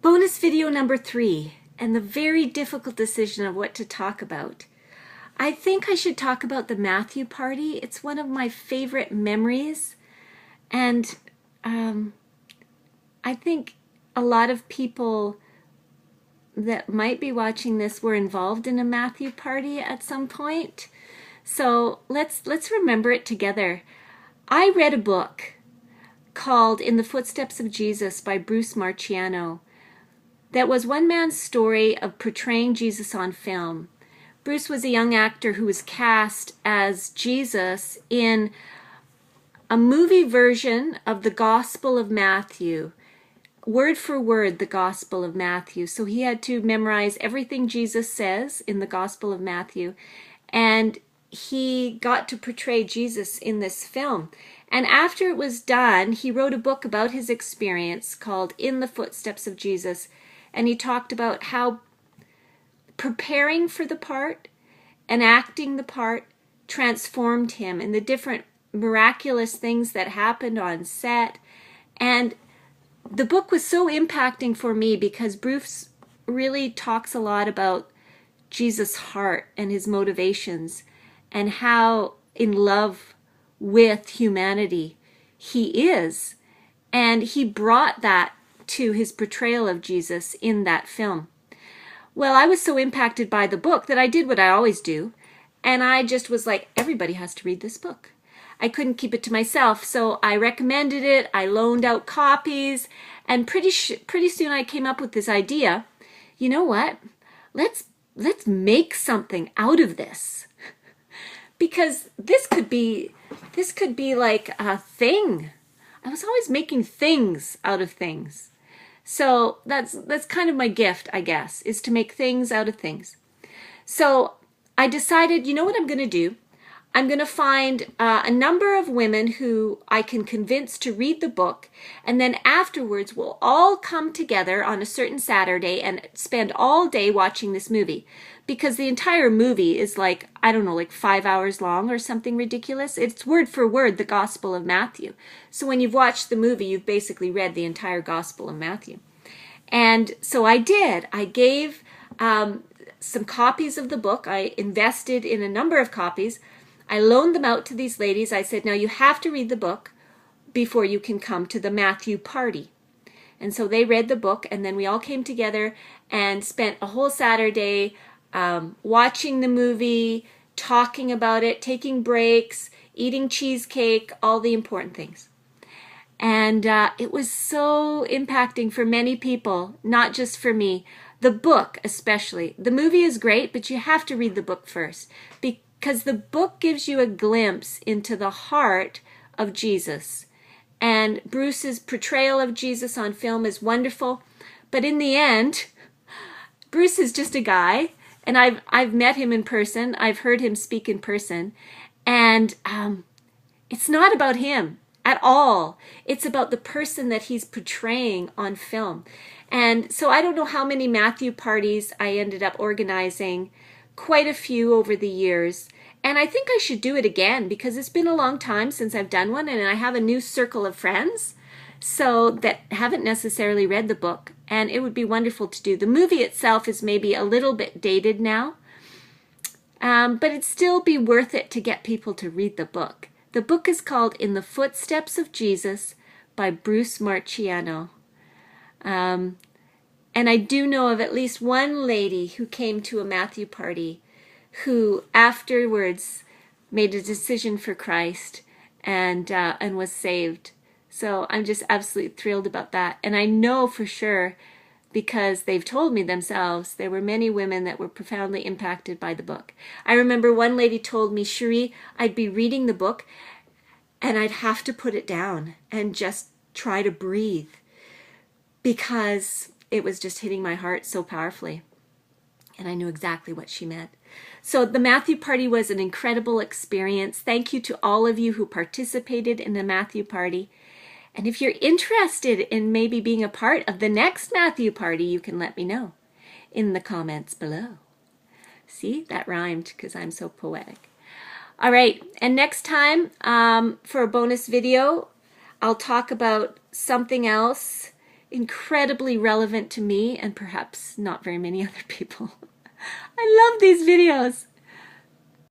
Bonus video number 3, and the very difficult decision of what to talk about. I think I should talk about the Matthew party. It's one of my favorite memories, and I think a lot of people that might be watching this were involved in a Matthew party at some point. So let's remember it together. I read a book called In the Footsteps of Jesus by Bruce Marchiano. That was one man's story of portraying Jesus on film. Bruce was a young actor who was cast as Jesus in a movie version of the Gospel of Matthew, word for word the Gospel of Matthew. So he had to memorize everything Jesus says in the Gospel of Matthew, and he got to portray Jesus in this film. And after it was done, he wrote a book about his experience called In the Footsteps of Jesus, and he talked about how preparing for the part and acting the part transformed him and the different miraculous things that happened on set. And the book was so impacting for me because Bruce really talks a lot about Jesus' heart and his motivations and how in love with humanity he is. And he brought that to his portrayal of Jesus in that film. Well, I was so impacted by the book that I did what I always do, and I just was like, everybody has to read this book. I couldn't keep it to myself, so I recommended it, I loaned out copies, and pretty soon I came up with this idea. You know what? Let's make something out of this. Because this could be like a thing. I was always making things out of things. So that's kind of my gift, I guess, is to make things out of things. So I decided, you know what I'm going to do? I'm going to find a number of women who I can convince to read the book, and then afterwards we'll all come together on a certain Saturday and spend all day watching this movie. Because the entire movie is like, I don't know, like 5 hours long or something ridiculous. It's word for word the Gospel of Matthew. So when you've watched the movie, you've basically read the entire Gospel of Matthew. And so I did. I gave some copies of the book. I invested in a number of copies. I loaned them out to these ladies. I said, now you have to read the book before you can come to the Matthew party. And so they read the book, and then we all came together and spent a whole Saturday watching the movie, talking about it, taking breaks, eating cheesecake, all the important things. And it was so impacting for many people, not just for me. The book especially. The movie is great, but you have to read the book first, because the book gives you a glimpse into the heart of Jesus. And Bruce's portrayal of Jesus on film is wonderful, but in the end, Bruce is just a guy. And I've met him in person. I've heard him speak in person. And it's not about him at all. It's about the person that he's portraying on film. And so I don't know how many Matthew parties I ended up organizing, quite a few over the years. And I think I should do it again because it's been a long time since I've done one, and I have a new circle of friends so that haven't necessarily read the book, and it would be wonderful to do. The movie itself is maybe a little bit dated now, but it'd still be worth it to get people to read the book. The book is called In the Footsteps of Jesus by Bruce Marchiano. And I do know of at least one lady who came to a Matthew party who afterwards made a decision for Christ and was saved. So I'm just absolutely thrilled about that. And I know for sure, because they've told me themselves, there were many women that were profoundly impacted by the book. I remember one lady told me, Cherie, I'd be reading the book and I'd have to put it down and just try to breathe because it was just hitting my heart so powerfully. And I knew exactly what she meant. So the Matthew party was an incredible experience. Thank you to all of you who participated in the Matthew party. And if you're interested in maybe being a part of the next Matthew party, you can let me know in the comments below. See, that rhymed because I'm so poetic. All right, and next time for a bonus video, I'll talk about something else incredibly relevant to me and perhaps not very many other people. I love these videos.